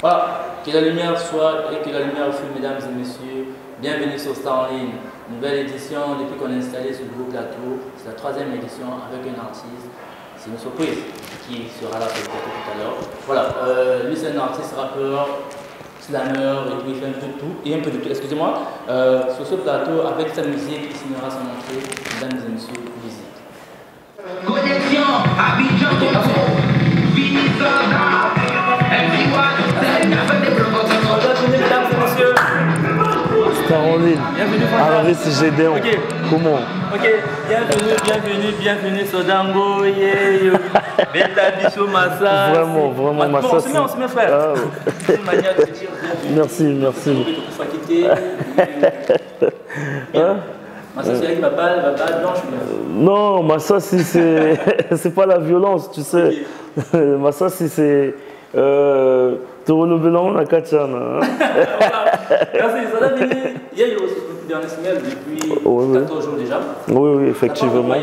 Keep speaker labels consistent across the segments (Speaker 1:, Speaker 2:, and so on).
Speaker 1: Voilà, que la lumière soit et que la lumière fût, mesdames et messieurs. Bienvenue sur Star en ligne. Nouvelle édition depuis qu'on est installé sur le gros plateau. C'est la 3e édition avec un artiste. C'est une surprise qui sera là sur le plateau tout à l'heure. Voilà, lui c'est un artiste rappeur, slammer et tout, il fait un peu de tout et un peu de tout. Excusez-moi, sur ce plateau avec sa musique, il signera son entrée. Mesdames et messieurs, visite.
Speaker 2: Connexion, Abidjan, Fini Soldat, MC1, c'est la fin des provocations.
Speaker 1: Bienvenue, mesdames et messieurs.
Speaker 3: Star en ligne.
Speaker 1: Bienvenue,
Speaker 3: Alors, c'est Gédéon.
Speaker 1: Ok.
Speaker 3: Comment?
Speaker 1: Ok, bienvenue, Sodango, yeah, Beta Bichot Massa.
Speaker 3: Vraiment, Massa.
Speaker 1: Bon, on se met frère.
Speaker 3: Ah,
Speaker 1: C'est une manière de dire bienvenue.
Speaker 3: Merci.
Speaker 1: Massa, c'est elle qui va pas blanche.
Speaker 3: Non, Massa, c'est pas la violence, tu sais. Massa, c'est Torono Belan, la Kachana.
Speaker 1: Merci, ça a venu. Il y a eu aussi le dernier signal depuis 14 jours déjà.
Speaker 3: Oui, effectivement.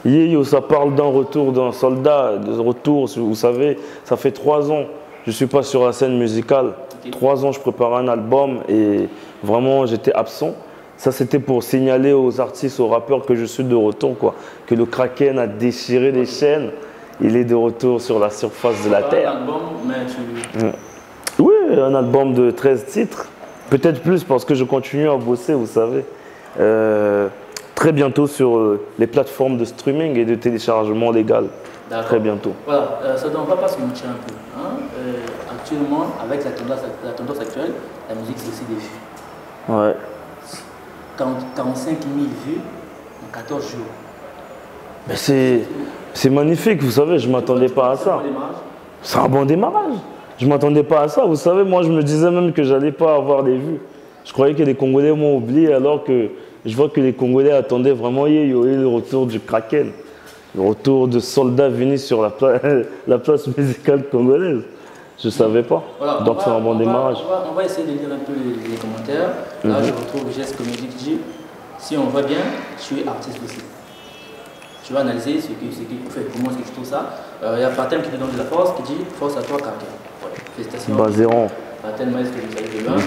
Speaker 3: Yeyo, ça parle d'un retour d'un soldat, de retour, vous savez, ça fait 3 ans, je ne suis pas sur la scène musicale. Okay. 3 ans, je prépare un album et vraiment, j'étais absent. Ça, c'était pour signaler aux artistes, aux rappeurs que je suis de retour, quoi. Que le Kraken a déchiré les chaînes. Il est de retour sur la surface de la Terre.
Speaker 1: Un album, mais
Speaker 3: Oui, un album de 13 titres. Peut-être plus parce que je continue à bosser, vous savez. Très bientôt sur les plateformes de streaming et de téléchargement légal. Très bientôt.
Speaker 1: Voilà, ça ne va pas se mentir un peu. Hein? Actuellement, avec la tendance actuelle, la musique c'est aussi des vues.
Speaker 3: Ouais.
Speaker 1: 45 000 vues en 14 jours.
Speaker 3: Mais c'est magnifique, vous savez, je ne m'attendais pas à ça. C'est un bon démarrage. Je ne m'attendais pas à ça. Vous savez, moi, je me disais même que je n'allais pas avoir des vues. Je croyais que les Congolais m'ont oublié, alors que je vois que les Congolais attendaient vraiment le retour du Kraken, le retour de soldats venus sur la place musicale congolaise. Je ne savais pas. Voilà, donc c'est un bon démarrage.
Speaker 1: On va essayer de lire un peu les commentaires. Là, je retrouve Geste Comédie qui dit « Si on voit bien, tu es artiste aussi ». Tu vas analyser ce qui fait, comment est-ce que tu trouves ça. Il y a Patem qui te donne de la force, qui dit « Force à toi, Kraken ». Voilà, félicitations.
Speaker 3: Bazéron.
Speaker 1: Patem, est-ce que vous savez de loin.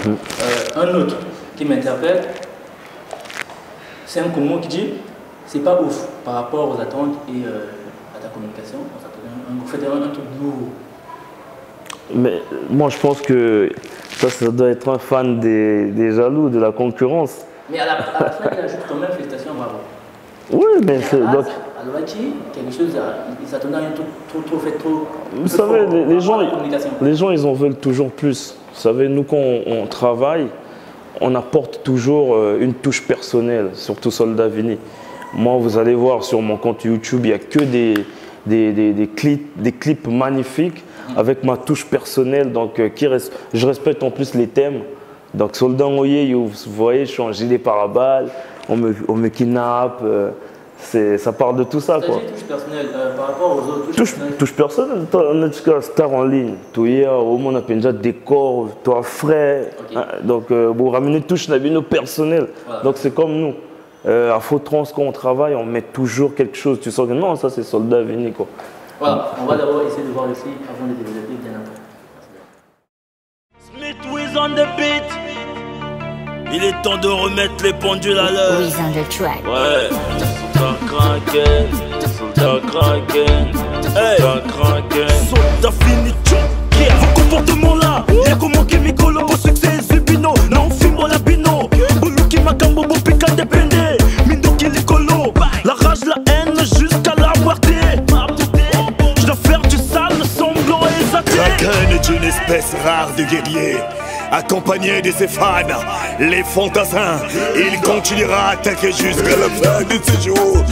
Speaker 1: Un autre qui m'interpelle, c'est un Congo qui dit « C'est pas ouf par rapport aux attentes et à ta communication. Vous faites un truc lourd. »
Speaker 3: Mais moi, je pense que ça doit être un fan des jaloux, de la concurrence.
Speaker 1: Mais à la fin, il ajoute quand même félicitations, bravo.
Speaker 3: Oui, mais c'est donc.
Speaker 1: À l'Ouachi, quelque chose, ils s'attendaient à un trop fait trop.
Speaker 3: Vous savez, les gens, ils en veulent toujours plus. Vous savez, nous, quand on travaille, on apporte toujours une touche personnelle, surtout Soldat Vini. Moi, vous allez voir sur mon compte YouTube, il n'y a que des clips magnifiques avec ma touche personnelle. Donc, je respecte en plus les thèmes. Donc, Soldat Oye, vous voyez, je suis en gilet pare-balles, on me kidnappe. Ça parle de tout ça, quoi.
Speaker 1: Touche personnelle par rapport aux autres
Speaker 3: touche personnelle. On est Star en ligne. Toi, au monde, on a déjà décor, toi, frère. Okay. Donc, vous ramenez touche personnelle. Voilà. Donc, c'est comme nous. À Fautrans, quand on travaille, on met toujours quelque chose. Tu sens que non, ça, c'est Soldat Vini, quoi.
Speaker 1: Voilà, on va d'abord essayer de voir le clip avant de développer bien après.
Speaker 4: Smith Wiz on the beat. Il est temps de remettre les pendules à l'heure.
Speaker 5: Wiz on the track.
Speaker 4: Ouais. Soldat Kraken, Soldat Kraken, Soldat Kraken, Soldat Vini. Vos comportements là, y'a comment que Mikolo, beau succès Zubino, non Fimbo Labino, Buluki Makambo, Bopika Depende, Mindoki Likolo, la rage, la haine jusqu'à la moitié. Je dois faire du sale, semblant exalté.
Speaker 6: Kraken est une espèce rare de guerrier. Accompagné de ses fans, les fantassins, il continuera à attaquer jusqu'à la fin de ses jours.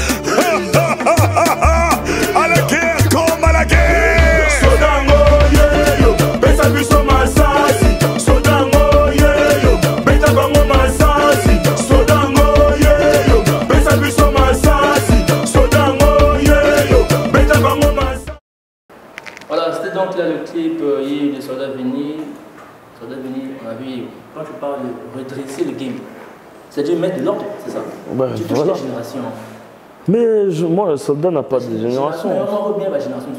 Speaker 6: À la guerre comme à la guerre.
Speaker 7: Sodango yeyo, besa biso masasi. Sodango yeyo, beta bango masasi. Sodango yeyo, besa biso masasi. Sodango yeyo, beta bango masasi.
Speaker 1: Voilà, c'était donc là le clip de Soldat Vini. Soldat Vini, on a vu, quand tu parles de redresser le game, c'est-à-dire mettre de l'ordre, c'est ça. Tu touches la génération.
Speaker 3: Mais moi, le soldat n'a pas de génération.
Speaker 1: Mais on revient à la génération.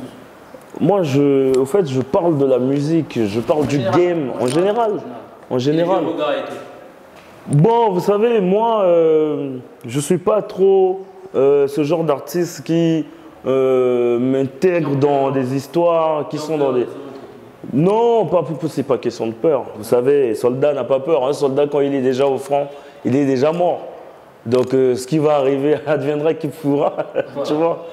Speaker 3: Moi, au fait, je parle de la musique, je parle du game en général. En général. Bon, vous savez, moi, je suis pas trop ce genre d'artiste qui m'intègre dans des histoires qui sont dans des... Non, c'est pas question de peur. Vous savez, soldat n'a pas peur. Un soldat, quand il est déjà au front, il est déjà mort. Donc, ce qui va arriver adviendra qu'il pourra, tu vois.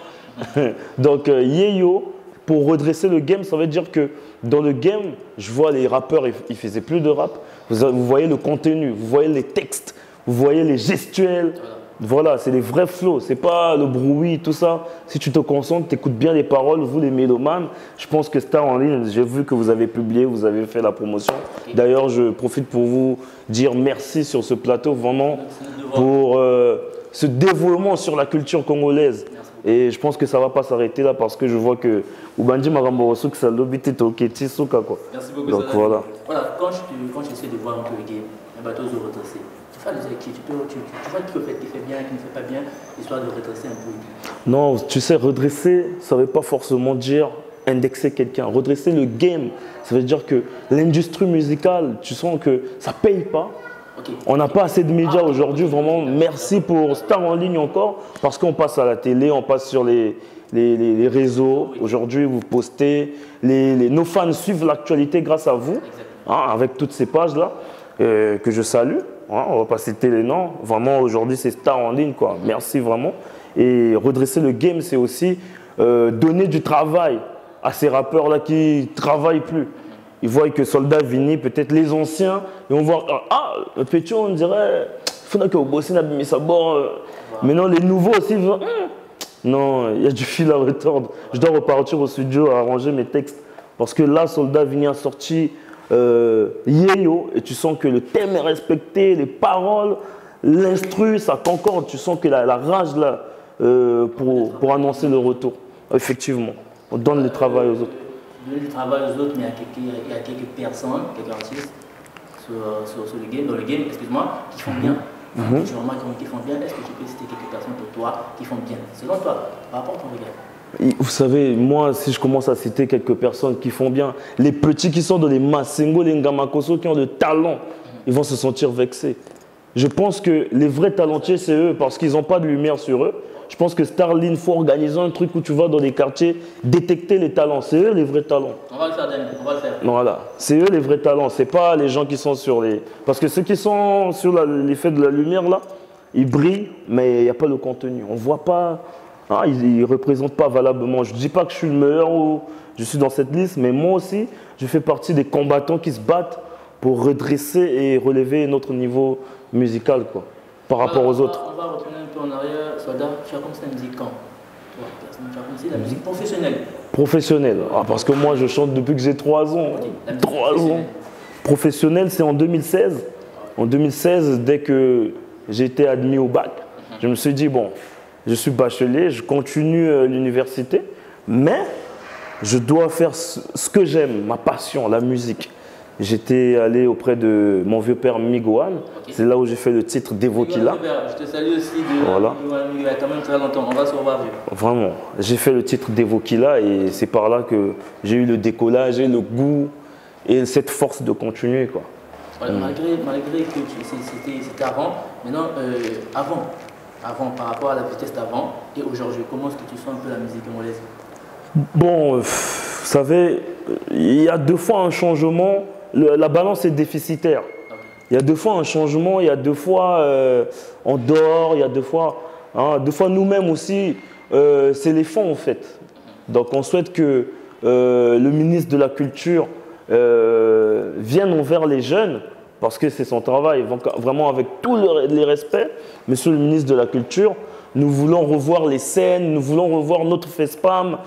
Speaker 3: Donc, Yeyo, pour redresser le game, ça veut dire que dans le game, je vois les rappeurs, ils faisaient plus de rap. Vous voyez le contenu, vous voyez les textes, vous voyez les gestuels. Voilà, c'est les vrais flows, c'est pas le bruit, tout ça. Si tu te concentres, tu écoutes bien les paroles, vous les mélomanes. Je pense que Star en ligne, j'ai vu que vous avez publié, vous avez fait la promotion. D'ailleurs, je profite pour vous dire merci sur ce plateau, vraiment, pour ce développement sur la culture congolaise. Et je pense que ça ne va pas s'arrêter là parce que je vois que Ubandi Maramborosou, que ça l'obité Toketi Souka, quoi.
Speaker 1: Merci beaucoup.
Speaker 3: Donc voilà.
Speaker 1: Voilà, quand j'essaie de voir un peu le game, un bateau se redresser. Tu vois qui fait bien, qui ne fait pas bien, histoire de redresser un peu.
Speaker 3: Non, tu sais, redresser, ça ne veut pas forcément dire indexer quelqu'un. Redresser le game, ça veut dire que l'industrie musicale, tu sens que ça ne paye pas. Okay. On n'a pas assez de médias aujourd'hui, vraiment. Merci pour Star en ligne encore, parce qu'on passe à la télé, on passe sur les réseaux. Aujourd'hui, vous postez, nos fans suivent l'actualité grâce à vous, hein, avec toutes ces pages-là, que je salue. Hein, on ne va pas citer les noms. Vraiment, aujourd'hui, c'est Star en ligne, quoi. Merci vraiment. Et redresser le game, c'est aussi donner du travail à ces rappeurs-là qui ne travaillent plus. Ils voient que Soldat Vini, peut-être les anciens, et on voit, ah, le Pétion, on dirait, il faudrait que vous bossiez mis sa bord. Maintenant, les nouveaux aussi, non, il y a du fil à retordre. Je dois repartir au studio à arranger mes textes. Parce que là, Soldat Vini a sorti Yeyo, et tu sens que le thème est respecté, les paroles, l'instru, ça concorde. Tu sens que la rage, là, pour annoncer le retour. Effectivement, on donne le travail aux autres.
Speaker 1: Donner du travail aux autres, mais il y a quelques personnes, quelques artistes sur le game, dans le game, excuse-moi, qui font bien. Tu remarques qui font bien. Est-ce que tu peux citer quelques personnes pour toi qui font bien, selon toi, par rapport à ton regard?
Speaker 3: Vous savez, moi, si je commence à citer quelques personnes qui font bien, les petits qui sont dans les Massengo, les Ngamakoso, qui ont de talent, ils vont se sentir vexés. Je pense que les vrais talentiers, c'est eux, parce qu'ils n'ont pas de lumière sur eux. Je pense que Starline, il faut organiser un truc où tu vas dans les quartiers, détecter les talents. C'est eux les vrais talents.
Speaker 1: On va le faire, Daniel, on va le faire.
Speaker 3: Voilà, c'est eux les vrais talents. C'est pas les gens qui sont sur les... Parce que ceux qui sont sur l'effet de la lumière, là, ils brillent, mais il n'y a pas le contenu. On ne voit pas... Hein, ils ne représentent pas valablement. Je ne dis pas que je suis le meilleur ou je suis dans cette liste, mais moi aussi, je fais partie des combattants qui se battent pour redresser et relever notre niveau musical, quoi, par rapport aux autres.
Speaker 1: On va retourner un peu en arrière. Soda, tu as commencé la musique quand? Toi, personnellement, tu as commencé la musique professionnelle? Professionnelle.
Speaker 3: Ah, parce que moi, je chante depuis que j'ai 3 ans.
Speaker 1: Okay.
Speaker 3: 3 ans. Professionnelle, c'est en 2016. En 2016, dès que j'ai été admis au bac, je me suis dit, bon, je suis bachelier, je continue l'université, mais je dois faire ce que j'aime, ma passion, la musique. J'étais allé auprès de mon vieux père Migoan. Okay. C'est là où j'ai fait le titre d'Evokila.
Speaker 1: Je te salue aussi de Migoan, il y a quand même très longtemps. On va se revoir.
Speaker 3: Vraiment. J'ai fait le titre d'Evokila et c'est par là que j'ai eu le décollage et le goût et cette force de continuer, quoi.
Speaker 1: Voilà, malgré que c'était avant, maintenant, avant, par rapport à la vitesse d'avant et aujourd'hui, comment est-ce que tu sens un peu la musique congolaise?
Speaker 3: Bon, vous savez, il y a 2 fois un changement. La balance est déficitaire. Il y a 2 fois un changement, il y a 2 fois on dort, il y a 2 fois, hein, 2 fois nous-mêmes aussi, c'est les fonds en fait. Donc on souhaite que le ministre de la Culture vienne envers les jeunes, parce que c'est son travail, vraiment avec tout les respects. Monsieur le ministre de la Culture, nous voulons revoir les scènes, nous voulons revoir notre FESPAM,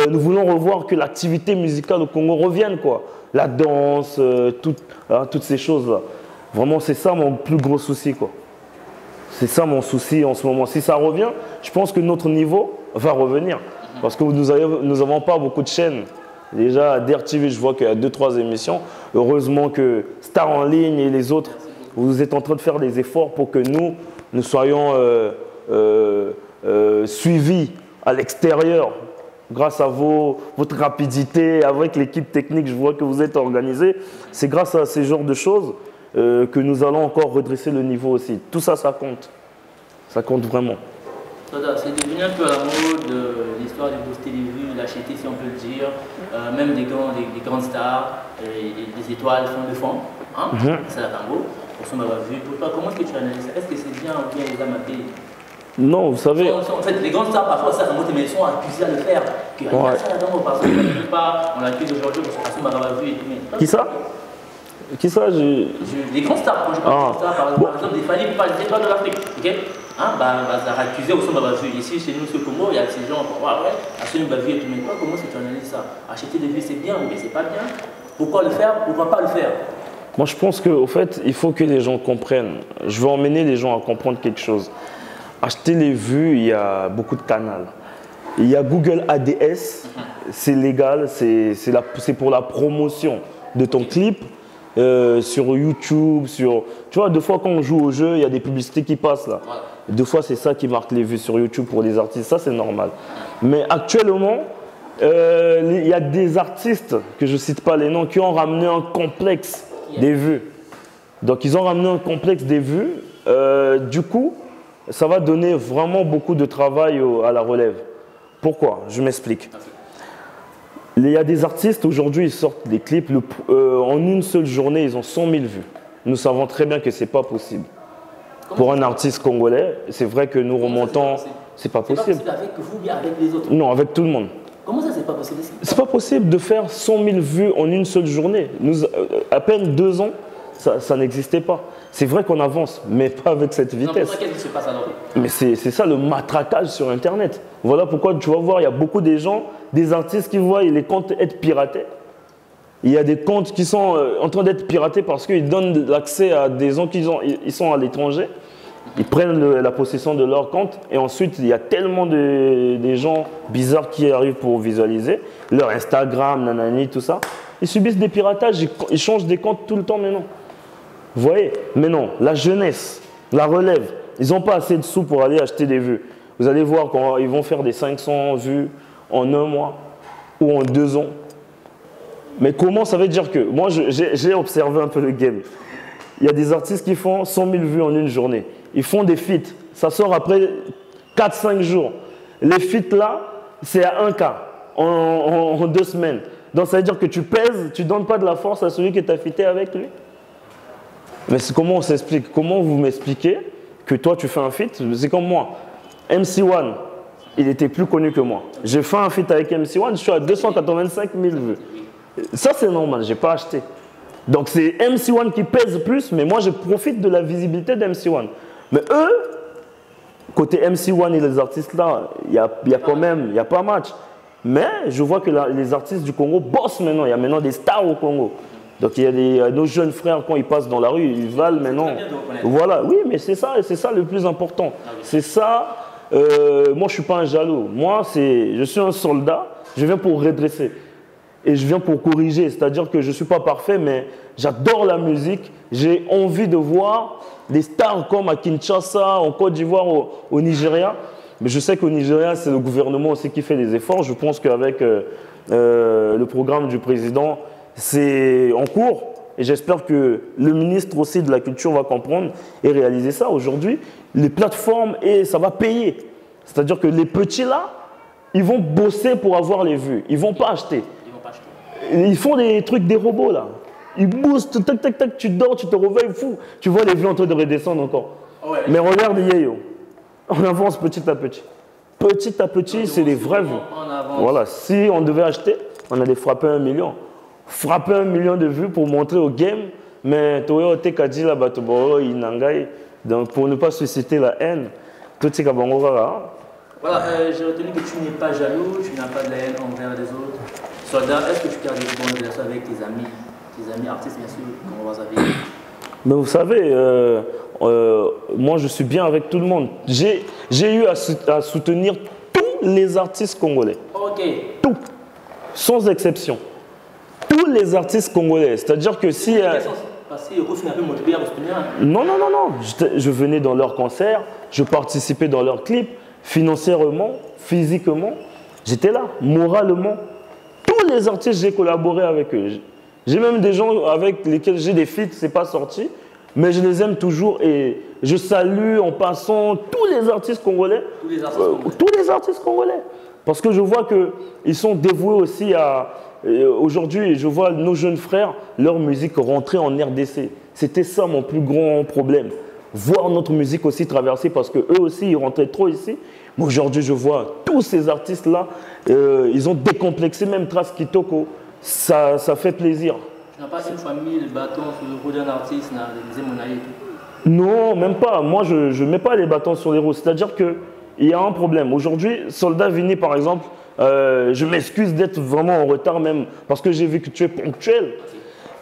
Speaker 3: nous voulons revoir que l'activité musicale au Congo revienne, quoi. La danse, toutes ces choses-là. Vraiment, c'est ça mon plus gros souci, quoi. C'est ça mon souci en ce moment. Si ça revient, je pense que notre niveau va revenir. Parce que nous n'avons pas beaucoup de chaînes. Déjà, à DRTV, je vois qu'il y a 2-3 émissions. Heureusement que Star en ligne et les autres, vous êtes en train de faire des efforts pour que nous soyons suivis à l'extérieur grâce à votre rapidité, avec l'équipe technique, je vois que vous êtes organisé. C'est grâce à ces genres de choses que nous allons encore redresser le niveau aussi. Tout ça, ça compte. Ça compte vraiment.
Speaker 1: C'est devenu un peu à la mode l'histoire de booster les vues, l'acheter si on peut le dire. Même des grandes stars, des étoiles font de fond. Hein? C'est la tango. Pour son vu. Pour toi, comment est-ce que tu analyses ça? Est-ce que c'est bien ou bien les amatés?
Speaker 3: Non, vous savez.
Speaker 1: En fait, les grandes stars, parfois, ça remonte, mais ils sont accusés à le faire. Que
Speaker 3: Ouais.
Speaker 1: ça là-dedans, parce qu'on ne pas, on l'accuse aujourd'hui parce qu'on m'a vu et tout. Mais...
Speaker 3: Qui ça? Qui ça?
Speaker 1: Les grands stars, quand je parle de grands stars, par exemple, des Fanny, par les étoiles de l'Afrique. Ok? Hein, ça a accusé au son vu. Ici, chez nous, au Congo, il y a ces gens, ouais, absolument vu et tout. Mais toi, comment est-ce que tu analyses ça? Acheter des vues, c'est bien ou bien c'est pas bien? Pourquoi le faire? Pourquoi pas le faire?
Speaker 3: Moi, je pense qu'au fait, il faut que les gens comprennent. Je veux emmener les gens à comprendre quelque chose. Acheter les vues, il y a beaucoup de canaux. Il y a Google ADS, c'est légal, c'est pour la promotion de ton clip sur YouTube. Tu vois, deux fois quand on joue au jeu, il y a des publicités qui passent là. Deux fois, c'est ça qui marque les vues sur YouTube pour les artistes. Ça, c'est normal. Mais actuellement, il y a des artistes, que je ne cite pas les noms, qui ont ramené un complexe des vues. Donc, ils ont ramené un complexe des vues. Du coup, ça va donner vraiment beaucoup de travail à la relève. Pourquoi? Je m'explique. Il y a des artistes, aujourd'hui, ils sortent des clips. En une seule journée, ils ont 100 000 vues. Nous savons très bien que ce n'est pas possible. Pour un artiste congolais, c'est vrai que nous remontons. C'est pas possible.
Speaker 1: C'est pas possible avec vous, bien avec les autres?
Speaker 3: Non, avec tout le monde.
Speaker 1: Comment ça, c'est pas possible?
Speaker 3: C'est pas possible de faire 100 000 vues en une seule journée. À peine 2 ans, ça n'existait pas. C'est vrai qu'on avance, mais pas avec cette vitesse.
Speaker 1: Qu'est-ce qui se passe alors?
Speaker 3: Mais c'est ça le matraquage sur Internet. Voilà pourquoi tu vas voir, il y a beaucoup de gens, des artistes qui voient les comptes être piratés. Il y a des comptes qui sont en train d'être piratés parce qu'ils donnent l'accès à des gens qui sont à l'étranger. Ils prennent la possession de leur compte et ensuite il y a tellement de gens bizarres qui arrivent pour visualiser leur Instagram, nanani, tout ça. Ils subissent des piratages, ils changent des comptes tout le temps maintenant. Vous voyez? Mais non, la jeunesse, la relève, ils n'ont pas assez de sous pour aller acheter des vues. Vous allez voir quand ils vont faire des 500 vues en 1 mois ou en 2 ans. Mais comment ça veut dire que... Moi, j'ai observé un peu le game. Il y a des artistes qui font 100 000 vues en une journée. Ils font des feats. Ça sort après 4-5 jours. Les feats là, c'est à 1K en 2 semaines. Donc ça veut dire que tu pèses, tu ne donnes pas de la force à celui qui t'a fité avec lui. Mais comment on s'explique? Comment vous m'expliquez que toi tu fais un feat? C'est comme moi. MC1, il était plus connu que moi. J'ai fait un feat avec MC1, je suis à 285 000 vues. Ça c'est normal, je n'ai pas acheté. Donc c'est MC1 qui pèse plus, mais moi je profite de la visibilité d'MC1. Mais eux, côté MC1 et les artistes là, il y a quand même, il n'y a pas match. Mais je vois que les artistes du Congo bossent maintenant, il y a maintenant des stars au Congo. Donc il y a nos jeunes frères, quand ils passent dans la rue, ils valent maintenant. Voilà, oui, mais c'est ça le plus important. C'est ça, moi je ne suis pas un jaloux. Moi, je suis un soldat, je viens pour redresser. Et je viens pour corriger, c'est-à-dire que je ne suis pas parfait, mais j'adore la musique. J'ai envie de voir des stars comme à Kinshasa, en Côte d'Ivoire, au Nigeria. Mais je sais qu'au Nigeria, c'est le gouvernement aussi qui fait des efforts. Je pense qu'avec le programme du président, c'est en cours. Et j'espère que le ministre aussi de la Culture va comprendre et réaliser ça. Aujourd'hui, les plateformes, ça va payer. C'est-à-dire que les petits là, ils vont bosser pour avoir les vues. Ils ne vont pas acheter. Ils font des trucs, des robots là. Ils boostent, tac, tac, tac, tu dors, tu te réveilles, fou. Tu vois les vues en train de redescendre encore. Ouais. Mais regarde Yeyo. On avance petit à petit. Petit à petit, c'est des vraies vues. Voilà, si on devait acheter, on allait frapper 1 million. Frapper 1 million de vues pour montrer au game, mais Toyo Tekadji la Batoboro, Inangai, donc pour ne pas susciter la haine, tout ce Kabangora.
Speaker 1: Voilà, j'ai retenu que tu n'es pas jaloux, tu n'as pas de la haine envers les autres. Soldat, est-ce que tu gardes de bonnes relations avec tes amis artistes, bien sûr, comme on va savoir?
Speaker 3: Mais vous savez, moi je suis bien avec tout le monde. J'ai eu à soutenir tous les artistes congolais.
Speaker 1: Ok.
Speaker 3: Tout, sans exception. Tous les artistes congolais. C'est-à-dire que si... Non, non, non, non. Je venais dans leurs concerts, je participais dans leurs clips, financièrement, physiquement. J'étais là, moralement. Tous les artistes, j'ai collaboré avec eux. J'ai même des gens avec lesquels j'ai des feats, c'est pas sorti, mais je les aime toujours et je salue en passant tous les artistes congolais. Tous les artistes congolais. Parce que je vois qu'ils sont dévoués aussi à... Aujourd'hui, je vois nos jeunes frères, leur musique rentrer en RDC. C'était ça mon plus grand problème. Voir notre musique aussi traverser parce qu'eux aussi, ils rentraient trop ici. Mais aujourd'hui, je vois tous ces artistes-là, ils ont décomplexé même Trace Kitoko. Ça fait plaisir.
Speaker 1: Tu n'as pas une fois mis le bâton sur le rouleau d'un artiste,
Speaker 3: non, même pas. Moi, je ne mets pas les bâtons sur les roues. C'est-à-dire qu'il y a un problème. Aujourd'hui, Soldat Vini, par exemple, je m'excuse d'être vraiment en retard même parce que j'ai vu que tu es ponctuel.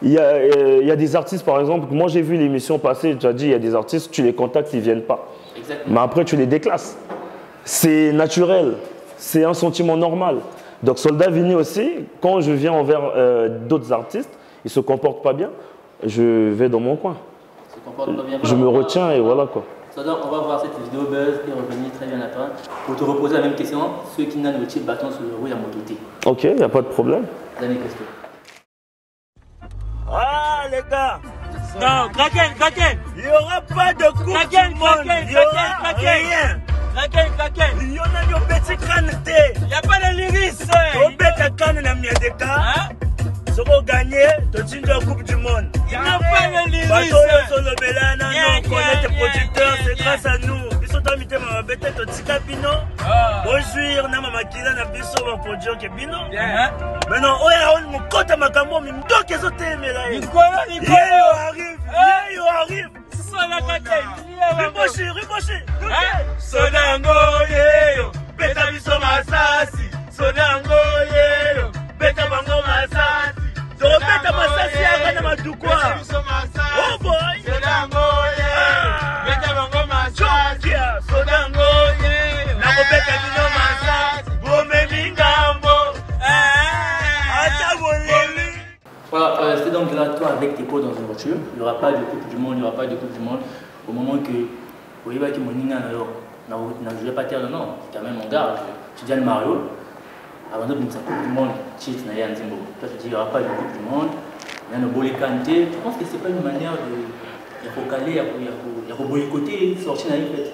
Speaker 3: Il y a des artistes, par exemple, moi j'ai vu l'émission passer, tu as dit, il y a des artistes, tu les contactes, ils ne viennent pas.
Speaker 1: Exactement.
Speaker 3: Mais après, tu les déclasses. C'est naturel, c'est un sentiment normal. Donc Soldat Vini aussi, quand je viens envers d'autres artistes, ils ne se comportent pas bien, je vais dans mon coin. Je me retiens et voilà quoi.
Speaker 1: Soldat, on va voir cette vidéo buzz et revenir très bien après pour te reposer la même question. Ceux qui n'ont pas de bâton sur le roue, il y a mon douté.
Speaker 3: Ok, il n'y a pas de problème.
Speaker 1: Dernière question.
Speaker 4: Ah les gars. Non, Kraken. Il n'y aura pas de coupe du monde. Il n'y aura rien. Kraken. Il y en a un petit crâne. Il n'y a pas de lyrisme. Au petit crâne, il y a mis des cas. Si on gagne, tu as la Coupe du Monde. Il n'y a pas de lyrisme. On connaît tes producteurs, c'est grâce à nous. Bonjour, na mama kila na biso ba produire ke bino. Maintenant, oya on mon compte makambo mi ndoke zotemela. Yo arrive. Sola kate. Riboche. Sodango yeyo. Beta biso masasi. Sodango yeyo. Beta bango masasi. Beta masasi akana madukwa. Oh boy. Sodango yeyo. Beta bango masasi. Sodango yeyo. Nako beta bino masasi. Bome mingambo.
Speaker 1: Voilà, c'était donc là, toi avec tes potes dans une voiture, il n'y aura pas de Coupe du Monde, au moment que, vous voyez, que mon nina n'a joué pas terre, non, c'est quand même mon gars, tu dis à Mario, avant de venir Coupe du Monde, tu dis, toi tu dis, il n'y aura pas de Coupe du Monde, il y a un bolé canté, je pense que c'est pas une manière de recaler, il y a boycotter, sortir dans les fêtes.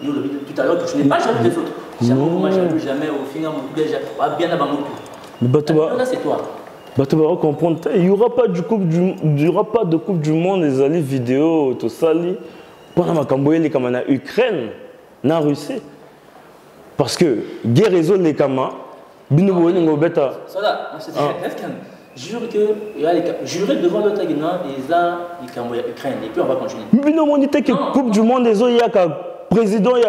Speaker 1: Tout à l'heure, tu n'es pas jamais des autres. Moi, jamais au final, bien avant tout. Là, c'est toi.
Speaker 3: Tu vas comprendre, il n'y aura pas de Coupe du Monde, les alliés vidéo, tout ça. Pendant ma camboyé, les camarades en Ukraine, en Russie. Parce que, guerre réseau les camarades, bino n'go beta.
Speaker 1: Soda, jure que, jurez devant l'autre Guinée, les camarades Ukraine, et puis on va continuer.
Speaker 3: Bino monité que Coupe du Monde, il y a président, il y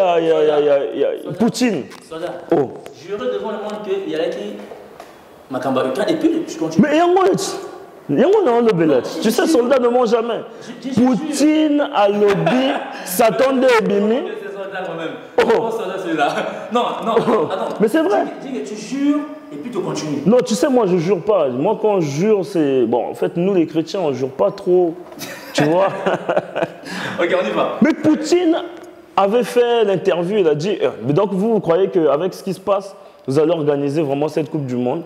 Speaker 3: a Poutine.
Speaker 1: Soda, jurez devant le monde qu'il y a qui. Et puis tu continues. Mais il y a un lobby. Tu sais, soldat ne ment jamais. Poutine a lobby, s'attendait au bimi. C'est soldat quand même. Soldat celui-là. Non, attends.
Speaker 3: Mais c'est vrai.
Speaker 1: Dis que tu jures et puis tu continues.
Speaker 3: Non, tu sais, moi je jure pas. Moi quand je jure, c'est. Bon, en fait, nous les chrétiens, on jure pas trop. Tu vois.
Speaker 1: Ok, on y va.
Speaker 3: Mais Poutine avait fait l'interview, il a dit. Mais donc vous croyez qu'avec ce qui se passe, vous allez organiser vraiment cette Coupe du Monde?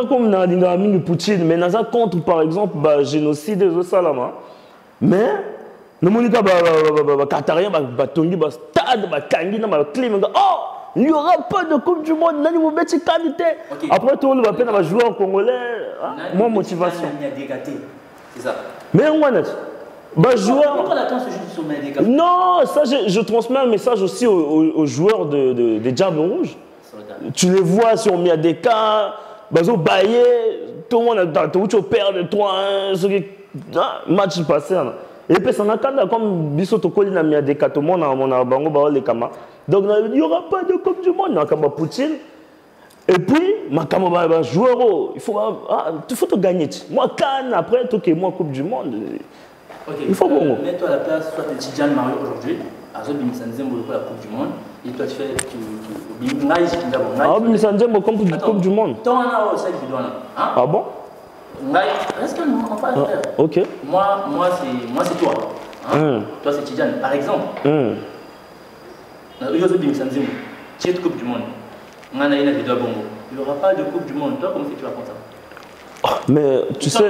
Speaker 3: Comme nous Poutine, mais nous avons contre par exemple le génocide de Salama. Mais nous avons dit que les Qatariens ont stade, il n'y aura pas de Coupe du Monde, nous avons mis qualité. Après tout, nous avons joué en Congolais. Moi, motivation.
Speaker 1: C'est ça.
Speaker 3: Mais on va joueur. Non, ça je transmets un message aussi aux joueurs des Diables Rouges. Tu les vois sur Miadeka. Bazo baillé, tout le monde a tout perdre de 3-1, match passé. Et puis ça n'a qu'à comme Bissoto Kolina mis à des tout le monde a mon bango les kama. Donc il n'y aura pas de Coupe du Monde, il y a Poutine. Et puis, ma kama joueur, il faut te gagner. Moi, Cannes, après, tout que moi Coupe du Monde. Il faut bon.
Speaker 1: Mets-toi à la place, soit tu es Mario aujourd'hui, à Zob Bimisanzem pour la Coupe du Monde, et toi tu fais.
Speaker 3: Ah, mais ça me dit que Coupe du Monde. Ah bon?
Speaker 1: Est-ce qu'on va faire?
Speaker 3: Ok.
Speaker 1: Moi c'est toi. Toi c'est Tidjane. Par exemple, tu es Coupe du Monde. On a une vidéo à Bongo. Il n'y aura pas de Coupe du Monde. Toi, comment est-ce que tu racontes ça?
Speaker 3: Mais tu sais,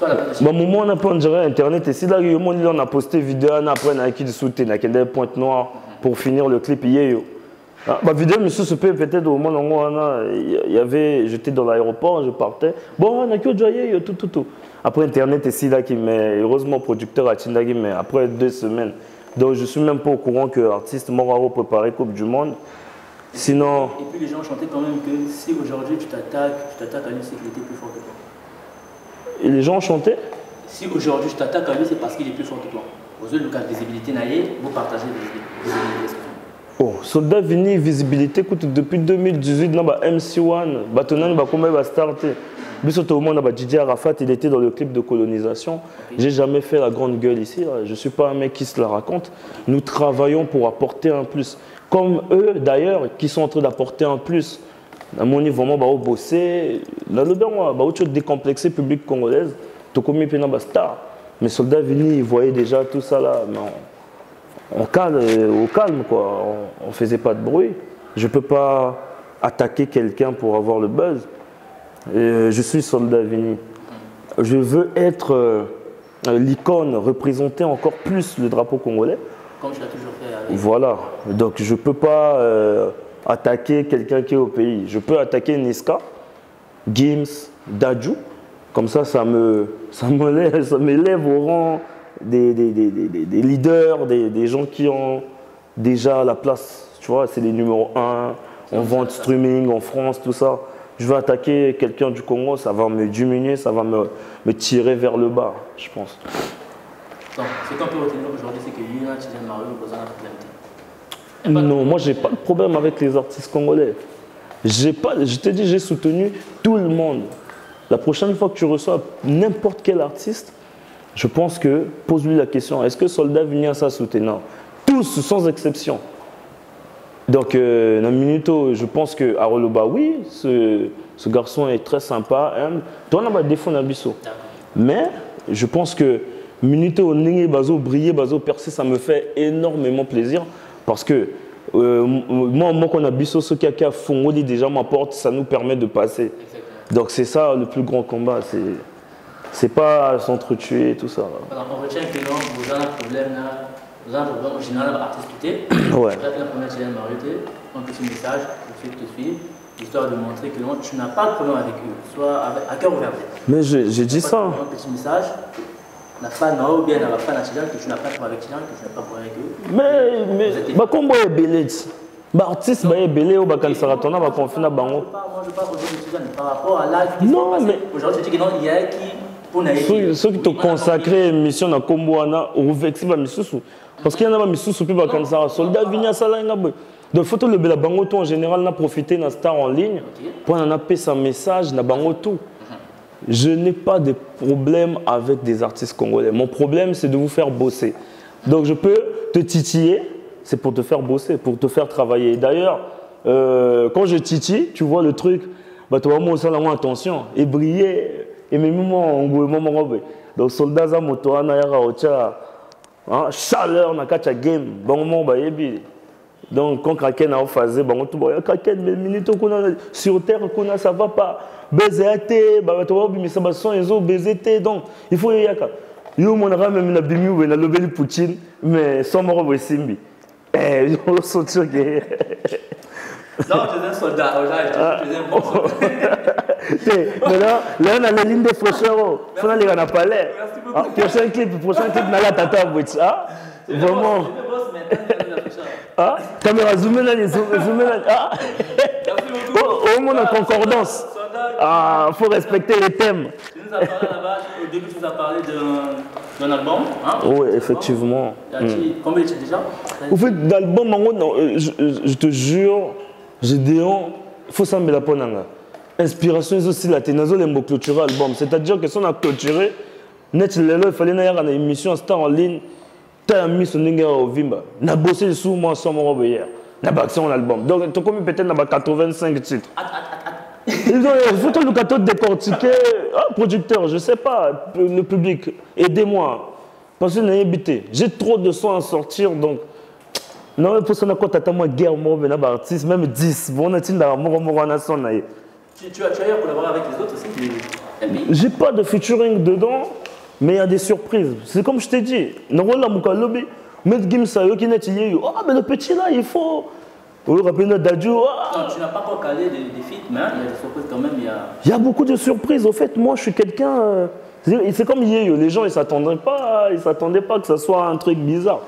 Speaker 3: bah, moment on a pas on dirait internet et si là on a posté vidéo après on a qui dessous t'es des pointes noires pour finir le clip hier. Ma vidéo monsieur se peut-être au moment où il y avait j'étais dans l'aéroport je partais bon on a que joyeux tout après internet et si là qui met heureusement producteur à Tindagi mais après 2 semaines donc je suis même pas au courant que l'artiste Moraro préparait Coupe du Monde. Sinon.
Speaker 1: Et puis les gens chantaient quand même que si aujourd'hui tu t'attaques à lui, c'est qu'il était plus fort que toi.
Speaker 3: Et les gens chantaient?
Speaker 1: Si aujourd'hui tu t'attaques à lui, c'est parce qu'il est plus fort que toi. Vous avez le cas de visibilité naïe, vous partagez la visibilité.
Speaker 3: Oh, Soldat Vini, visibilité, écoute, depuis 2018, dans MC1, Batonan, comment va starter? Bisoto au monde, DJ Arafat, il était dans le clip de colonisation. Okay. J'ai jamais fait la grande gueule ici, là. Je ne suis pas un mec qui se la raconte. Nous travaillons pour apporter un plus. Comme eux, d'ailleurs, qui sont en train d'apporter un plus. À mon niveau, moi, je vais bosser. Là, je vais décomplexer public congolaise. Tu connais pas star. Mais Soldat Vini, ils voyaient déjà tout ça là. Mais au calme, quoi. On ne faisait pas de bruit. Je ne peux pas attaquer quelqu'un pour avoir le buzz. Et je suis Soldat Vini. Je veux être l'icône, représenter encore plus le drapeau congolais.
Speaker 1: Comme je l'ai toujours fait avec.
Speaker 3: Voilà. Donc je ne peux pas attaquer quelqu'un qui est au pays. Je peux attaquer Niska, Gims, Dadju. Comme ça m'élève au rang des leaders, des gens qui ont déjà la place. Tu vois, c'est les numéros 1 en vente streaming en France, tout ça. Je vais attaquer quelqu'un du Congo, ça va me diminuer, ça va me tirer vers le bas, je pense.
Speaker 1: Donc, ce qu'on peut retenir aujourd'hui, c'est que Yuna Tidjane Mario pose un problème.
Speaker 3: Non, moi, j'ai pas de problème avec les artistes congolais. Je te dis, j'ai soutenu tout le monde. La prochaine fois que tu reçois n'importe quel artiste, je pense que, pose-lui la question, est-ce que Soldat Vini ça soutenant? Tous, sans exception. Donc, Naminito, je pense que Aroloba, oui, ce garçon est très sympa, humble. Toi, on a des défauts d'Abisso. Mais je pense que Minuto, Ningé, Bazo, briller, Bazo, percer, ça me fait énormément plaisir. Parce que moi qu'on a Bisso, ce qui a Fongoli déjà m'apporte, ça nous permet de passer. Donc, c'est ça le plus grand combat. C'est pas s'entretuer, tout ça.
Speaker 1: Alors, on retient que non, vous avez un problème là. Vous avez un problème en général avec l'artiste quitté.
Speaker 3: Ouais.
Speaker 1: La première Tidjane Mario, un petit message pour ceux qui te suivent, histoire de montrer que non, tu n'as pas de problème avec eux, soit à cœur ouvert.
Speaker 3: Mais j'ai dit ça.
Speaker 1: Un petit message, la fan ou bien la fan à Tidjane, que tu n'as pas de problème avec Tidjane, que tu n'as pas de problème avec eux.
Speaker 3: Mais comment est belé? Artiste est belé ou quand Saratona va confier à Bango.
Speaker 1: Moi je parle aujourd'hui de Tidjane par rapport à l'âge.
Speaker 3: Non, mais
Speaker 1: aujourd'hui tu dis que non, il y a qui.
Speaker 3: Ceux qui t'ont consacré une mission dans Komboana, ou vexé par Missoussou. Parce qu'il y en a Missoussou, puis quand ça soldat vient à Salah. Donc, il faut que le Bangoto en général n'a profité d'un star en ligne pour en appeler son message dans Bangoto. Je n'ai pas de problème avec des artistes congolais. Mon problème, c'est de vous faire bosser. Donc, je peux te titiller, c'est pour te faire bosser, pour te faire travailler. D'ailleurs, quand je titille, tu vois le truc, bah, tu vas moi attention et briller. Et même moi, on goûte donc soldat za moto ana yaka ocha chaleur na kacha game bon mo ba yebi donc quand Kraken a phasé bon tout ba Kraken mais minute qu'on sur terre qu'on ça va pas BZT ba to bi misa ba son ezo BZT donc il faut yaka yo mon ra même na bimi ou na lobeli Poutine mais sans mo bo simbi on sentir que
Speaker 1: non, tu es un soldat, tu es un bon soldat.
Speaker 3: Mais là, on a les lignes de fraîcheur. Il faut aller à la palais. Prochain clip, dans la tata. Vraiment. Caméra zoomée là, zoomée là. Au moins en concordance. Il faut respecter les thèmes.
Speaker 1: Tu nous as parlé là-bas, au début, tu nous as parlé d'un album.
Speaker 3: Oui, effectivement.
Speaker 1: Combien tu déjà?
Speaker 3: Au fait, d'album, je te jure, j'ai des il faut s'en mettre la ponanga. Inspiration est aussi la ténazo les clôturer l'album. C'est-à-dire que si on a clôturé, il fallait une émission star en ligne. Tu as mis son ninga au Vimba. On a bossé sous moi sans mon robe hier. On a baxé mon album. Donc, tu as commis peut-être 85 titres. Il faut que le décortiquer. Producteur, je ne sais pas, le public, aidez-moi. Parce que j'ai trop de sons à sortir, donc. Non, pour ça, on a quoi t'attends moi guerre, moi, ben artiste, même 10. Bon, on a tinda moro nation na.
Speaker 1: Tu as collaboré avec les autres aussi des pays?
Speaker 3: J'ai pas de featuring dedans, mais il y a des surprises. C'est comme je t'ai dit, Norola Mukalobi, Met Gimsa, Yokineti, oh, mais le petit là, il faut. Oui, rappelez-nous Dadju.
Speaker 1: Non, tu n'as pas encore calé des feats, mais il y a des surprises quand même.
Speaker 3: Il y a beaucoup de surprises. Au fait, moi, je suis quelqu'un. C'est comme Yeyo, les gens, ils s'attendaient pas que ça soit un truc bizarre.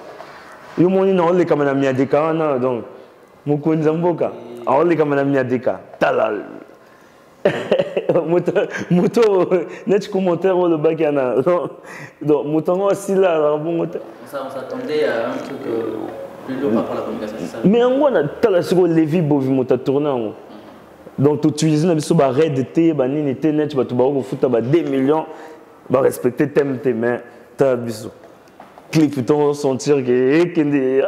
Speaker 3: Yo, mon ino, on est comme un ami à Deka, donc. Moko Nzamboka. On est comme un ami à Deka. Talal. Moto, net commentaire le bagana. Donc, moto aussi là, bon moto.
Speaker 1: On s'attendait à un truc plus lourd par rapport à la communication, c'est ça?
Speaker 3: Mais en gros, on a talal sur Lévi Bovi moto tourné. Donc, tu utilises une sur Red T, Banini T, net, tu vas tout au foot, 2 millions. Bah, respecter thème, mais t'as bisou. Clip, tu vas sentir que.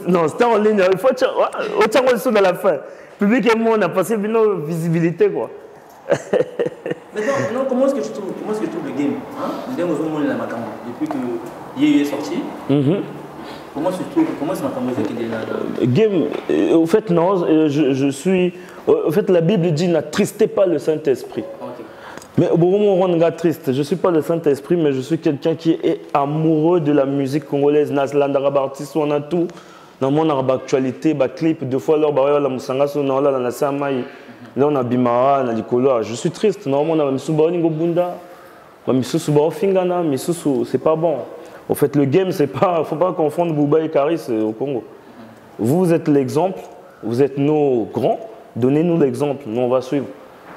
Speaker 3: Non, c'était en ligne, il faut autant dans la fin. Le public et moi, on a passé une visibilité, quoi.
Speaker 1: Maintenant, comment est-ce que tu trouves le game, hein? Le game au monde depuis que Yeyo est sorti. Comment est-ce que tu trouves
Speaker 3: Game, au fait, non, je suis. Au fait, la Bible dit n'attristez pas le Saint-Esprit. Mais au moment où on regarde triste, je ne suis pas le Saint-Esprit, mais je suis quelqu'un qui est amoureux de la musique congolaise. Nasland, arabe artiste, on a tout. Dans mon arabe actualité, clip, 2 fois l'heure, la Moussanga, la Samai, là on a Bimara, on a Likolo. Je suis triste. Normalement, on a Misuba Ningo Bunda, Misuba Fingana, Misusu, c'est pas bon. Au fait, le game, c'est pas. Faut pas confondre Bouba et Karis au Congo. Vous êtes l'exemple, vous êtes nos grands, donnez-nous l'exemple, nous on va suivre.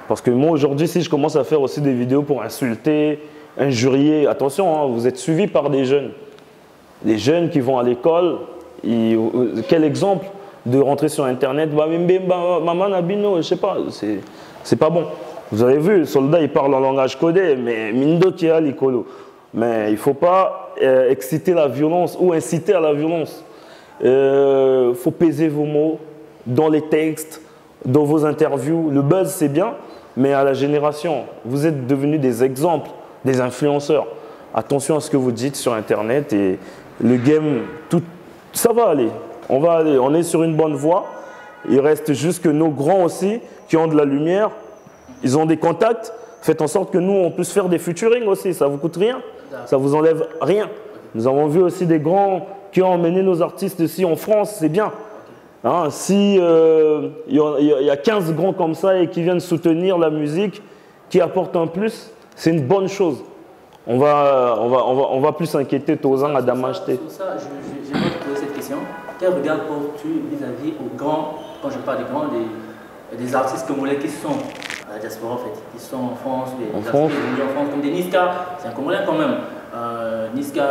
Speaker 3: Parce que moi aujourd'hui, si je commence à faire aussi des vidéos pour insulter, injurier, attention, hein, vous êtes suivis par des jeunes. Des jeunes qui vont à l'école, quel exemple de rentrer sur internet, maman Nabino, je sais pas, c'est pas bon. Vous avez vu, le soldat il parle en langage codé, mais Mindo qui a l'icolo. Mais il ne faut pas exciter la violence ou inciter à la violence. Il faut peser vos mots dans les textes, dans vos interviews. Le buzz c'est bien. Mais à la génération, vous êtes devenus des exemples, des influenceurs. Attention à ce que vous dites sur Internet et le game, ça va aller. On va aller, on est sur une bonne voie. Il reste juste que nos grands aussi, qui ont de la lumière, ils ont des contacts. Faites en sorte que nous, on puisse faire des featuring aussi. Ça ne vous coûte rien, ça ne vous enlève rien. Nous avons vu aussi des grands qui ont emmené nos artistes ici en France, c'est bien. Hein, si y a 15 grands comme ça et qui viennent soutenir la musique, qui apportent un plus, c'est une bonne chose. On va plus s'inquiéter aux uns à d'acheter.
Speaker 1: Sur ça, j'aimerais te poser cette question. Quel regard portes-tu vis-à-vis aux grands, quand je parle des grands, des artistes congolais qui sont à la diaspora en fait, qui sont en France, des artistes venus en France, comme des Niska, c'est un Congolais quand même. Niska,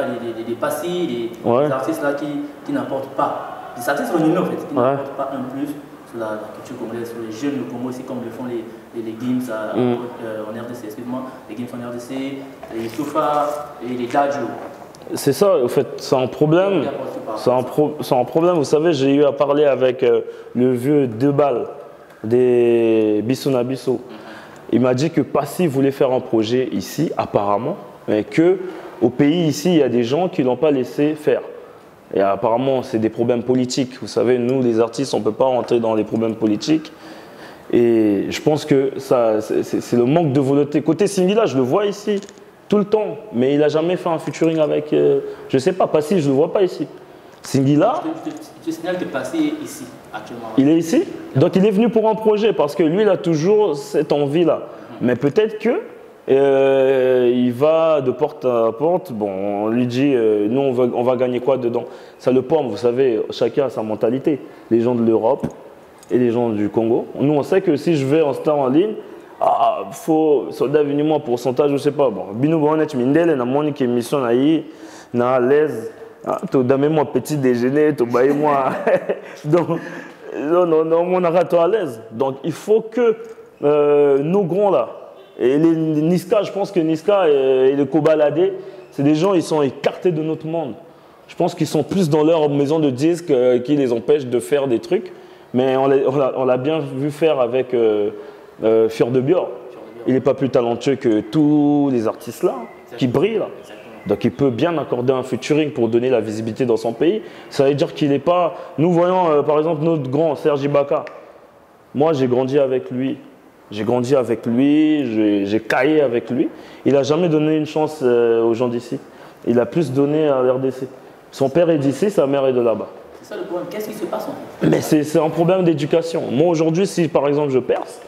Speaker 1: des Passy, des artistes là qui n'apportent pas. Des artistes renommés en fait, qui n'apportent pas un plus sur la culture congolaise, sur les jeunes de Congo aussi, comme le font les Gims en RDC, excuse-moi, les Gims en RDC, les Sofa et les Dadju.
Speaker 3: C'est ça, en fait, c'est un problème. C'est un problème, vous savez, j'ai eu à parler avec le vieux Debal des Bissona Bisso. Il m'a dit que Passy voulait faire un projet ici, apparemment, mais qu'au pays ici, il y a des gens qui ne l'ont pas laissé faire. Et apparemment, c'est des problèmes politiques. Vous savez, nous, les artistes, on ne peut pas rentrer dans les problèmes politiques. Et je pense que c'est le manque de volonté. Côté Singila, je le vois ici, tout le temps. Mais il n'a jamais fait un featuring avec... je ne sais pas, Passy, je ne le vois pas ici. Singila...
Speaker 1: Je signale que Passy est ici, actuellement.
Speaker 3: Il est ici? Donc il est venu pour un projet, parce que lui, il a toujours cette envie-là. Mais peut-être que... il va de porte à porte, bon, on lui dit, nous on va gagner quoi dedans? Ça le pomme, vous savez, chacun a sa mentalité. Les gens de l'Europe et les gens du Congo. Nous on sait que si je vais en star en ligne, faut soldat venu moi pourcentage, je sais pas. Bon, Bino Bonet Mindele, na monique émission na l'aise, tu donnes moi petit déjeuner, tu bailles moi. Donc, non, on arrête à l'aise. Donc il faut que nos grands là. Et les Niska, je pense que Niska et le Kobalade, c'est des gens, ils sont écartés de notre monde. Je pense qu'ils sont plus dans leur maison de disques qui les empêchent de faire des trucs. Mais on l'a bien vu faire avec Fior de Bior. Il n'est pas plus talentueux que tous les artistes là, qui brillent là. Donc il peut bien accorder un featuring pour donner la visibilité dans son pays. Ça veut dire qu'il n'est pas... Nous voyons par exemple notre grand Serge Ibaka. Moi j'ai grandi avec lui. J'ai caillé avec lui. Il n'a jamais donné une chance aux gens d'ici. Il a plus donné à l'RDC. Son père est d'ici, sa mère est de là-bas.
Speaker 1: C'est ça le problème. Qu'est-ce qui se passe en fait?
Speaker 3: Mais c'est un problème d'éducation. Moi aujourd'hui, si par exemple je perce,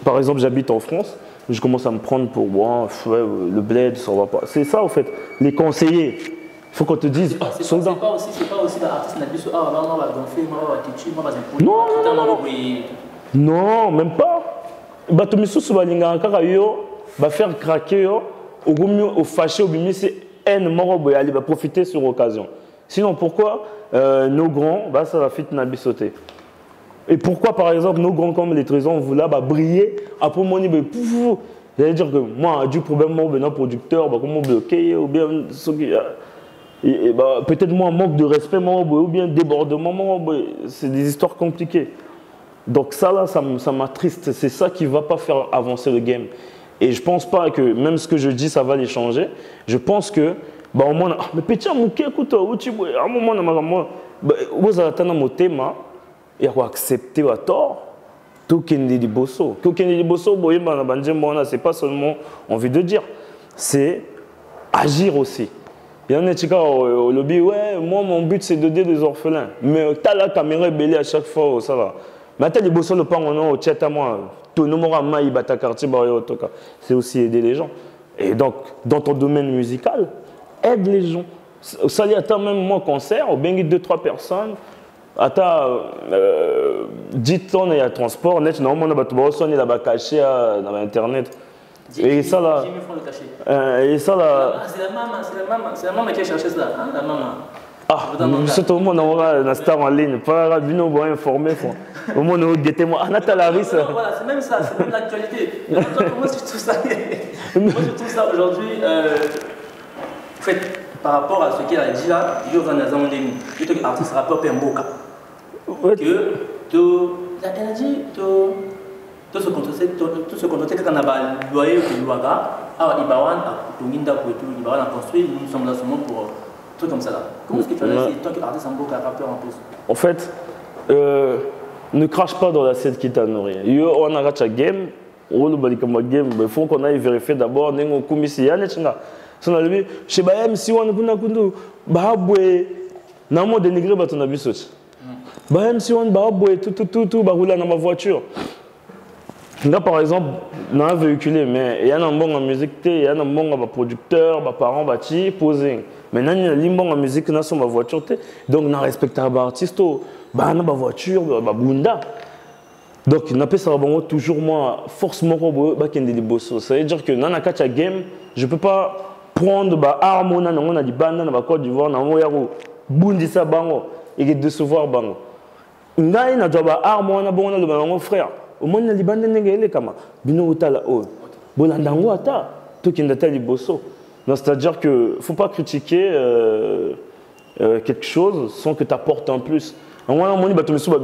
Speaker 3: par exemple j'habite en France, je commence à me prendre pour moi, ouais, le bled, ça va pas. C'est ça en fait, les conseillers. Il faut qu'on te dise, soldat.
Speaker 1: C'est pas aussi l'artiste n'a dit ça, ah, on va gonfler, on va te tuer, on va s'imposer.
Speaker 3: Non, même pas. Bato misusu balinga kaka yo, ba faire craquer yo, au fâché, au bimi, c'est haine moro boy, aller profiter sur l'occasion. Sinon pourquoi nos grands, bah ça va fit nabi sauter. Et pourquoi, par exemple, nos grands comme les trésors voulaient briller après mon niveau. J'allais dire que moi, du problème, moi, ben, producteur, bah, comment bloquer, ou bien bah, peut-être moi, manque de respect, moi, ou bien débordement, c'est des histoires compliquées. Donc ça, là, ça m'attriste. C'est ça qui ne va pas faire avancer le game. Et je ne pense pas que, même ce que je dis, ça va les changer. Je pense que, bah, au moins, mais petit, écoute, à un moment, vous avez un thème. Il faut accepter à tort tout ce qui est dit bosso. Tout ce qui est dit bosso, c'est pas seulement envie de dire, c'est agir aussi. Il y en a qui au lobby, ouais, moi mon but c'est d'aider les orphelins. Mais tu as la caméra belée à chaque fois, ça va. Mais tu as les bosso le pan au chat à moi, tout le monde a quartier, c'est aussi aider les gens. Et donc, dans ton domaine musical, aide les gens. Ça y a même moi concert, au bengi 2-3 personnes. Attends, 10 tonnes il y a transport, net, normalement, on a caché dans Internet. Et ça là. Et ça là.
Speaker 1: C'est la maman qui a cherché ça, hein, la maman.
Speaker 3: Ah, c'est au monde, on a une star en ligne, pas rapidement, on va informer. Au moins, on a guetté moi. Anata Laris.
Speaker 1: Voilà, c'est même ça, c'est même l'actualité. Moi, je trouve ça. Moi, je trouve ça aujourd'hui. En fait, par rapport à ce qu'elle a dit là, il y a un artiste rappeur Pemboka. Elle a dit tout ce contexte qu'on a loyer au Luaga, Ibawan a construit, nous sommes là seulement pour un truc comme ça là. Comment est-ce que tu as laissé toi qui es artiste en Boka, rappeur en plus?
Speaker 3: En fait, ne crache pas dans l'assiette qui t'a nourri. On a raté la game, il faut qu'on aille vérifier d'abord, on a commis si on a levé, chez Bahem, si on a kundu, Bahabwe, Namo dénigré, on a vu ça. Bahem, si on a tout, baroula dans ma voiture. Là, par exemple, on a véhiculé, mais il y a un bon en musique, il y a un bon en producteur, parents, posing. Maintenant, il y a un bon en musique, dans ma voiture, donc on a respecté un artiste, ma voiture, ma bunda. Donc, on a ça toujours moi, forcément, ça veut dire que dans la game, je ne peux pas prendre harmonie on a dit banda na Côte d'Ivoire na moyaro bundisa bango et décevoir bango ngai na doba harmonie bon na le bango frère au moins na libanda ngele kama bino utala o bolandango ata to kindata liboso. C'est-à-dire que faut pas critiquer quelque chose sans que tu apportes un plus. Moi on dit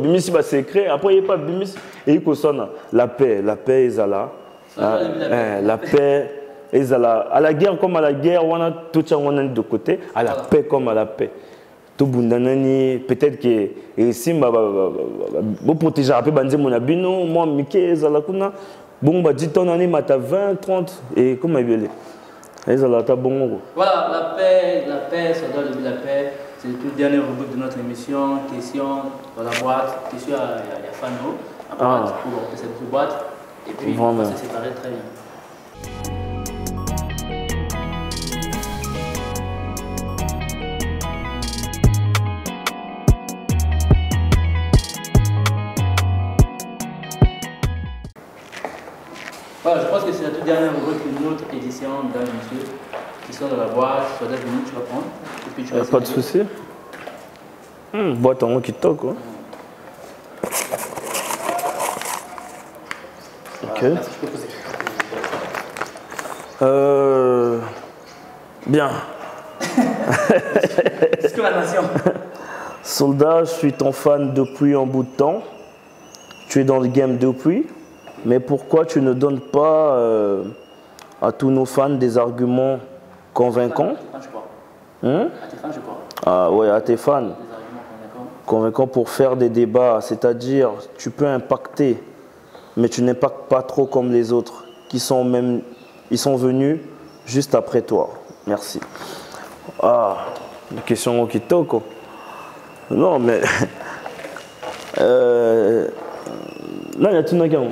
Speaker 3: bimisi ba secret après il pas bimisi et il sonne la paix est là. La paix à la guerre comme à la guerre, on a tout ça de côté, à la paix comme à la paix. Tout bundanani, peut-être que ici, vous protégez un peu mon abino, moi, Mickey, Zalakuna, bon, bah, 10 tonnes d'année, mata 20, 30, et comment il veut bon.
Speaker 1: Voilà, la paix, ça doit lever la paix. C'est le tout dernier rubrique de notre émission. Question dans la boîte, question il y a Fano, la boîte, pour cette boîte, et puis on va se séparer très bien. Voilà, je pense que c'est la toute dernière rubrique de notre édition, mesdames et messieurs, qui sont dans la boîte. Soit venu, tu vas prendre. Et puis tu vas
Speaker 3: pas de souci. Boîte en haut qui toque. Quoi. Ok. Bien.
Speaker 1: C'est que la nation.
Speaker 3: Soldat, je suis ton fan depuis un bout de temps. Tu es dans le game depuis. Mais pourquoi tu ne donnes pas à tous nos fans des arguments Convaincant.
Speaker 1: Je crois.
Speaker 3: Hein?
Speaker 1: À tes fans, je crois.
Speaker 3: Ah ouais, à tes fans.
Speaker 1: Des arguments convaincants.
Speaker 3: Convaincant pour faire des débats, c'est-à-dire tu peux impacter, mais tu n'impactes pas trop comme les autres, ils sont venus juste après toi. Merci. Ah, une question au kitoko. Non, mais... là, il y a tout le monde.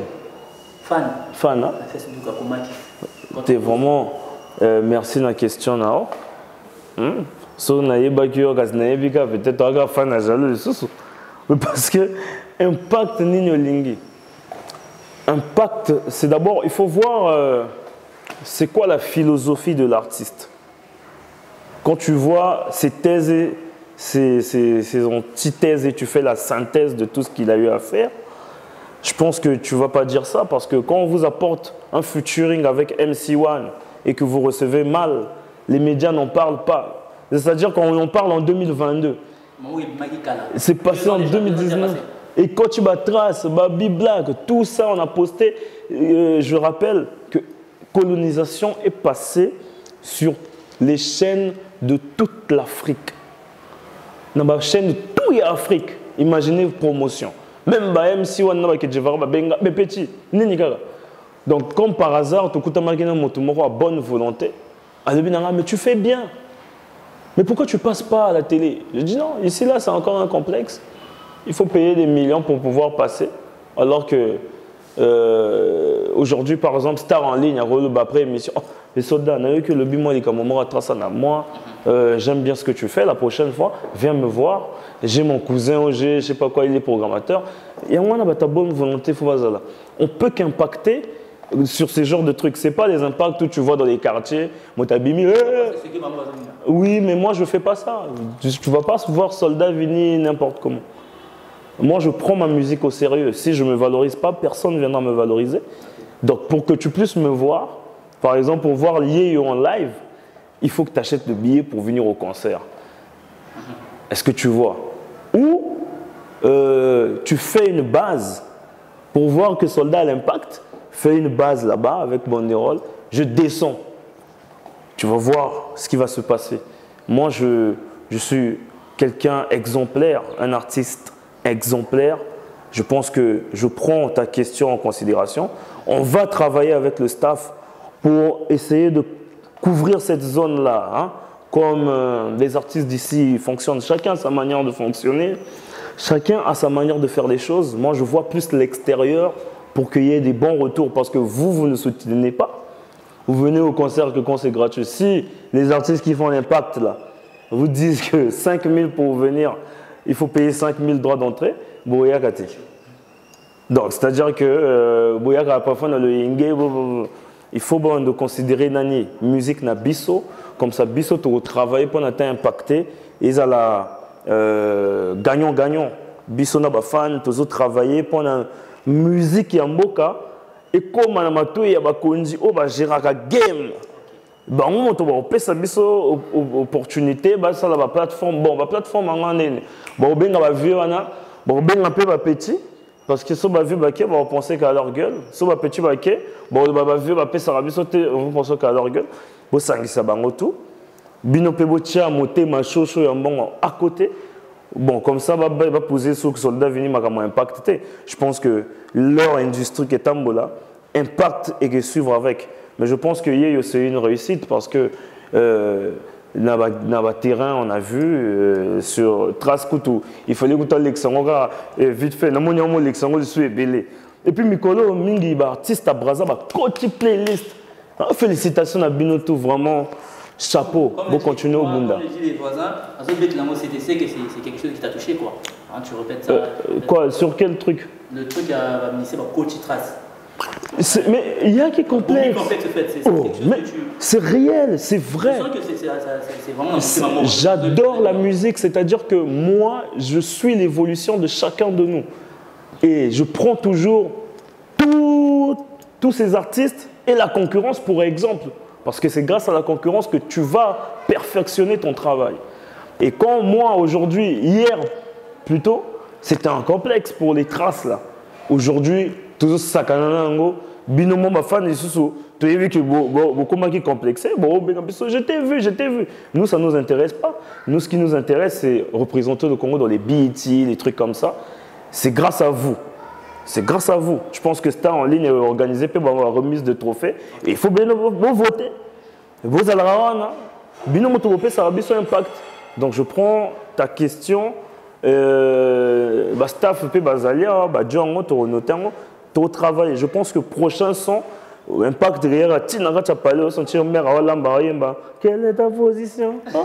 Speaker 1: Fan.
Speaker 3: Fan, hein?
Speaker 1: Facebook, comment
Speaker 3: T'es vraiment... merci de la question, là. So, peut-être un fan à jaloux. Parce que impact nino lingi. Impact, c'est d'abord, il faut voir c'est quoi la philosophie de l'artiste. Quand tu vois ses thèses, ses antithèses et tu fais la synthèse de tout ce qu'il a eu à faire, je pense que tu ne vas pas dire ça parce que quand on vous apporte un featuring avec MC1 et que vous recevez mal, les médias n'en parlent pas. C'est-à-dire qu'on en parle en 2022. C'est passé en 2019. Et quand tu vas trace, Baby Black, tout ça, on a posté. Je rappelle que colonisation est passée sur les chaînes de toute l'Afrique. Dans la chaîne de toute l'Afrique, imaginez promotion. Même MC1 qui est petit. Donc, comme par hasard, tu as bonne volonté. Mais tu fais bien. Mais pourquoi tu ne passes pas à la télé? Je dis non, ici, là, c'est encore un complexe. Il faut payer des millions pour pouvoir passer. Alors que aujourd'hui, par exemple, Star en ligne, après émission, oh, les soldats, on a eu que le bimon est comme moi, moi, j'aime bien ce que tu fais. La prochaine fois, viens me voir. J'ai mon cousin, je ne sais pas quoi, il est programmateur. Et moi, on a ta bonne volonté, on peut qu'impacter sur ces genres de trucs. Ce n'est pas les impacts que tu vois dans les quartiers. Oui, mais moi, je ne fais pas ça. Tu ne vas pas voir soldat venir n'importe comment. Moi, je prends ma musique au sérieux. Si je ne me valorise pas, personne ne viendra me valoriser. Donc, pour que tu puisses me voir, par exemple, pour voir Yéyo en live, il faut que tu achètes le billet pour venir au concert. Est-ce que tu vois? Ou tu fais une base pour voir que Soldat a l'impact. Fais une base là-bas avec Banderole. Je descends. Tu vas voir ce qui va se passer. Moi, je suis quelqu'un exemplaire, un artiste exemplaire. Je pense que je prends ta question en considération. On va travailler avec le staff pour essayer de couvrir cette zone-là. Hein, comme les artistes d'ici fonctionnent. Chacun a sa manière de fonctionner. Chacun a sa manière de faire les choses. Moi, je vois plus l'extérieur pour qu'il y ait des bons retours. Parce que vous ne soutenez pas. Vous venez au concert que quand c'est gratuit. Si les artistes qui font l'impact, là, vous disent que 5 000 pour venir, il faut payer 5 000 droits d'entrée, donc, c'est-à-dire que parfois dans le Yingé, il faut de considérer Nani, musique na biso, comme ça biso tu travailler pour être impacté, ils ont la gagnant-gagnant. Biso na ba fan, tu travailler pour la musique yamboka, et comme on a tout, il y a un game. Bah, on peut faire biso opportunité, bah ça la plateforme, bon, la plateforme en année, bon, ben on va vivre là, bon, ben un peu petit. Parce que si on va vivre, on va penser qu'à leur gueule. Si on va petit, bon, on va vivre, on va penser qu'à leur gueule. Bon, ça va tout. Bino pebotia, moté, macho, à côté. Bon, comme ça, va poser sur que les soldats viennent impacter. Je pense que leur industrie qui est tambola impacte et que suivre avec. Mais je pense que c'est une réussite parce que dans le terrain, on a vu sur Traskutu, il fallait que l'exemple vite fait, l'exemple soit belé. Et puis, Mikolo, Mingi, artiste à Braza, côté playlist. Félicitations à Binoto, vraiment, chapeau, bon continuer au Bunda.
Speaker 1: Comme je dis les voisins, c'est quelque chose qui t'a touché, quoi. Hein, tu répètes ça.
Speaker 3: Quoi, sur quel truc? Le
Speaker 1: truc à ministère, Coach Trace.
Speaker 3: Mais il y a qui est complexe. C'est réel, c'est vrai. J'adore la musique, c'est-à-dire que moi, je suis l'évolution de chacun de nous. Et je prends toujours tous ces artistes et la concurrence pour exemple. Parce que c'est grâce à la concurrence que tu vas perfectionner ton travail. Et quand moi, aujourd'hui, hier plutôt, c'était un complexe pour les traces là. Aujourd'hui, toujours ça, binomo ma fan et sous tu as vu que beaucoup qui complexé bon je t'ai vu nous ça nous intéresse pas nous ce qui nous intéresse c'est représenter le Congo dans les BET les trucs comme ça c'est grâce à vous je pense que Star en ligne est organisé pour avoir la remise de trophées et il faut bien voter vous allez avoir binomo to ça a un impact donc je prends ta question staff pe bazalia djongo to notango to travail je pense que prochain son impact derrière tina ga parler sentir mère à lamba yemba quelle est ta position
Speaker 1: une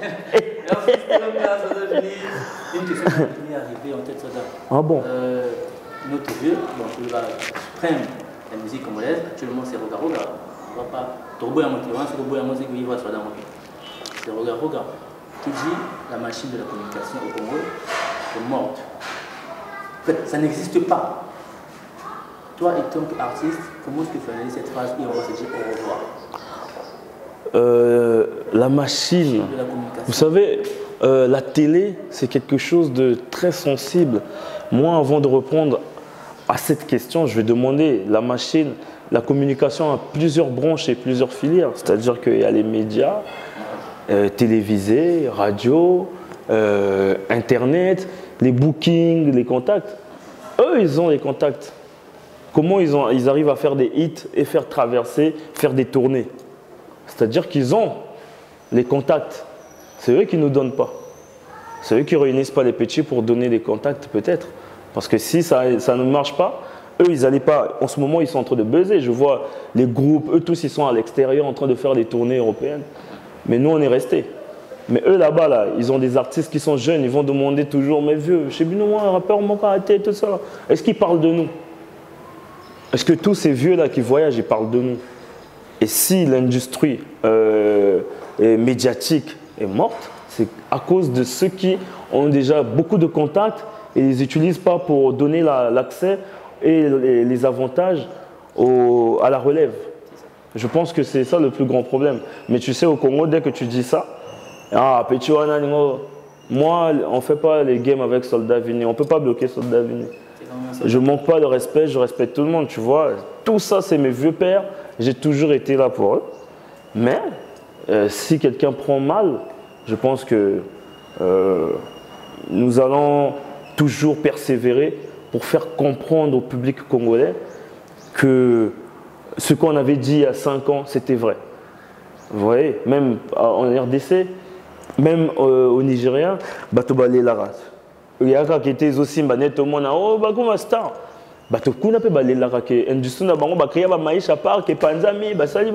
Speaker 1: question qui m'est arrivée en tête ça
Speaker 3: ah bon
Speaker 1: notre vieux donc il va prendre la musique congolaise actuellement c'est Roga Roga on va pas Torbo ya moto c'est Robo ya musique il va soit dans c'est Roga Roga qui dit la machine de la communication au Congo est morte. En fait, ça n'existe pas. Toi, en tant qu'artiste, comment est-ce que tu analyses cette phrase et on va se dire au revoir
Speaker 3: la machine,
Speaker 1: de la communication.
Speaker 3: Vous savez, la télé, c'est quelque chose de très sensible. Moi, avant de répondre à cette question, je vais demander la machine, la communication a plusieurs branches et plusieurs filières. C'est-à-dire qu'il y a les médias, télévisés, radio, Internet, les bookings, les contacts. Eux, ils ont les contacts. Comment ils arrivent à faire des hits et faire traverser, faire des tournées? C'est-à-dire qu'ils ont les contacts. C'est eux qui ne nous donnent pas. C'est eux qui ne réunissent pas les petits pour donner des contacts peut-être. Parce que si ça ne marche pas, eux, ils n'allaient pas. En ce moment, ils sont en train de buzzer. Je vois les groupes, eux tous, ils sont à l'extérieur en train de faire des tournées européennes. Mais nous, on est restés. Mais eux, là-bas, là, ils ont des artistes qui sont jeunes. Ils vont demander toujours, mais vieux, chez Bino, un rappeur, mon karaté, tout ça. Est-ce qu'ils parlent de nous? Est-ce que tous ces vieux-là qui voyagent, ils parlent de nous? Et si l'industrie médiatique est morte, c'est à cause de ceux qui ont déjà beaucoup de contacts et ils les utilisent pas pour donner l'accès et les avantages à la relève. Je pense que c'est ça le plus grand problème. Mais tu sais, au Congo, dès que tu dis ça, moi, on ne fait pas les games avec Soldat Vini. On ne peut pas bloquer Soldat Vini. Je ne manque pas de respect, je respecte tout le monde, tu vois. Tout ça, c'est mes vieux pères. J'ai toujours été là pour eux. Mais si quelqu'un prend mal, je pense que nous allons toujours persévérer pour faire comprendre au public congolais que ce qu'on avait dit il y a 5 ans, c'était vrai. Vous voyez, même en RDC, même au Nigeria, Batobalé Larat. Il y a qui était aussi tout le monde oh bakuma star. Bato kuna pe balé Larat que industrie na bango ba créer ba maïcha par que panzami basali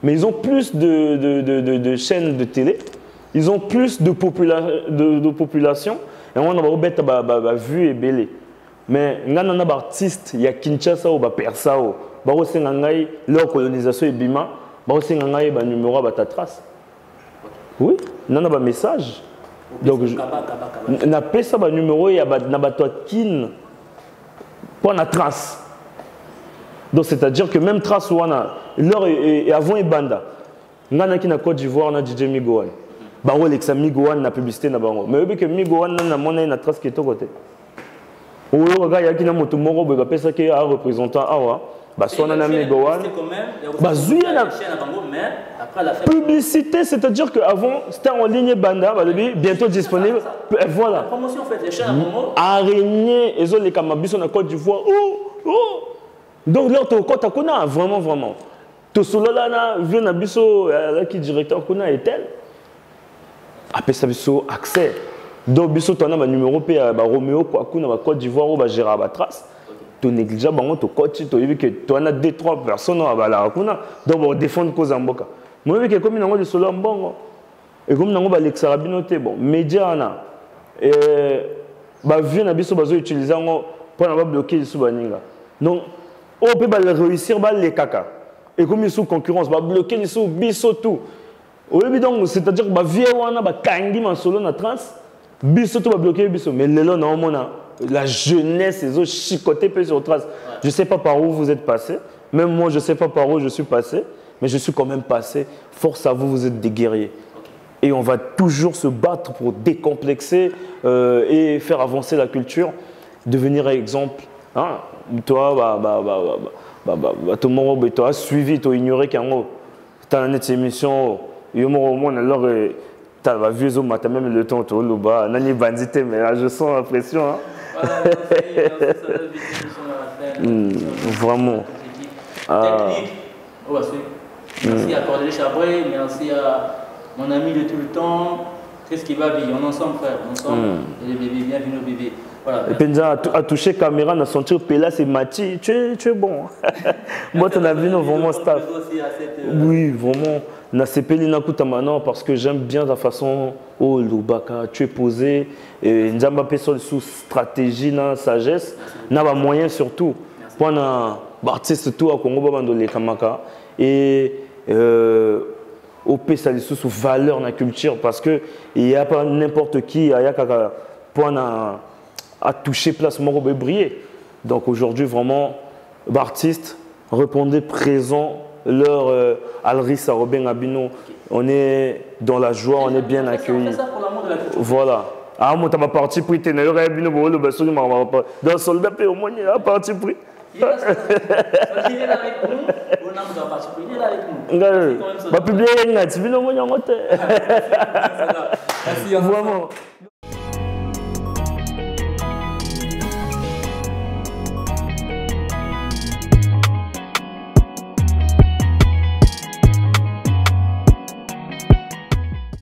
Speaker 3: mais ils ont plus de chaînes de télé, ils ont plus de population et on a bête ba vue et belé. Mais ngana na ba artiste il y a Kinshasa ou ba persa ou ba osenga ngai leur colonisation et bima ba osenga ngai ba numéro ba ta trace. Oui, nana ba message. Donc na pesa ba numéro ya na ba toi kin pour la trace. Donc c'est-à-dire que même trace wana leur et avant et banda. Ngana ki na Côte d'Ivoire na DJ Migowan. Ba Rolex Migowan na publicité na bango. Mais que Migowan na mona na trace qui to côté. Ou regarde ya ki na moto moko ba pesa ki a représentant awa. Bah, soit on a Migowan. Bah, publicité, c'est-à-dire qu'avant, c'était en ligne Banda, bientôt disponible. Voilà.
Speaker 1: La promotion, en fait, les chaînes à Congo.
Speaker 3: Araignée, ils ont les camabis, on a Côte d'Ivoire. Donc, là, tu as vraiment, vraiment. Tu as vu un abisso, qui directeur Kuna est tel. Après, ça a accès. Donc, bisso, tu as un numéro, Roméo, Côte d'Ivoire, ou Gérard Batras. Tu négliges bango to coach to yebi que tu as 2-3 personnes à bala kuna donc défendre cause en boka moi yebi que comme nango de solo mbongo et comme nango ba lexa rabinote bon média na ba vie na biso bazo utiliser ngo pour na ba bloquer sous baninga donc on peut ba réussir ba les kaka et comme ils sont concurrence ba bloquer sous biso tout yebi donc c'est-à-dire ba vie wana ba kangi man solo na trans biso to ba bloquer biso mais lelo na omona la jeunesse, ils ont chicoté peu sur trace. Je ne sais pas par où vous êtes passé. Même moi, je ne sais pas par où je suis passé. Mais je suis quand même passé. Force à vous, vous êtes des guerriers. Et on va toujours se battre pour décomplexer et faire avancer la culture. Devenir exemple. Hein? Toi, tout le monde a suivi, tu as ignoré qu'en tu as une émission, il y a un moment, alors tu as vu, tu as même le temps, tu as une bandité, mais là, je sens la pression. Hein. Vraiment.
Speaker 1: Technique. Merci à Cordélie Chabré, merci à mon ami de tout le temps. Qu'est-ce qui va bien? On est ensemble, frère. Ensemble. Et les bébés, bienvenue aux bébés. Voilà,
Speaker 3: et puis, à toucher la caméra, on a senti que là, c'est Mati. Tu es bon. Moi, tu as vu, vraiment staff. Oui, vraiment. On a CP maintenant parce que j'aime bien ta façon. Oh, Lubaka, tu es posé. Et nous avons sous stratégie, sagesse. On a moyen surtout. Pour un artiste tout à Congo, les Kamaka. Et au pays, ça sous valeur dans la culture parce qu'il n'y a pas n'importe qui à toucher place mort briller. Donc aujourd'hui, vraiment, l'artiste répondait présent, leur Alrissa Robin Abino. On est dans la joie, on est bien accueillis. Voilà. Ah, moi, tu as parti pris, tu es dans le soldat, au moins, il a parti pris. Il est là avec nous. Il est là avec nous. Vraiment.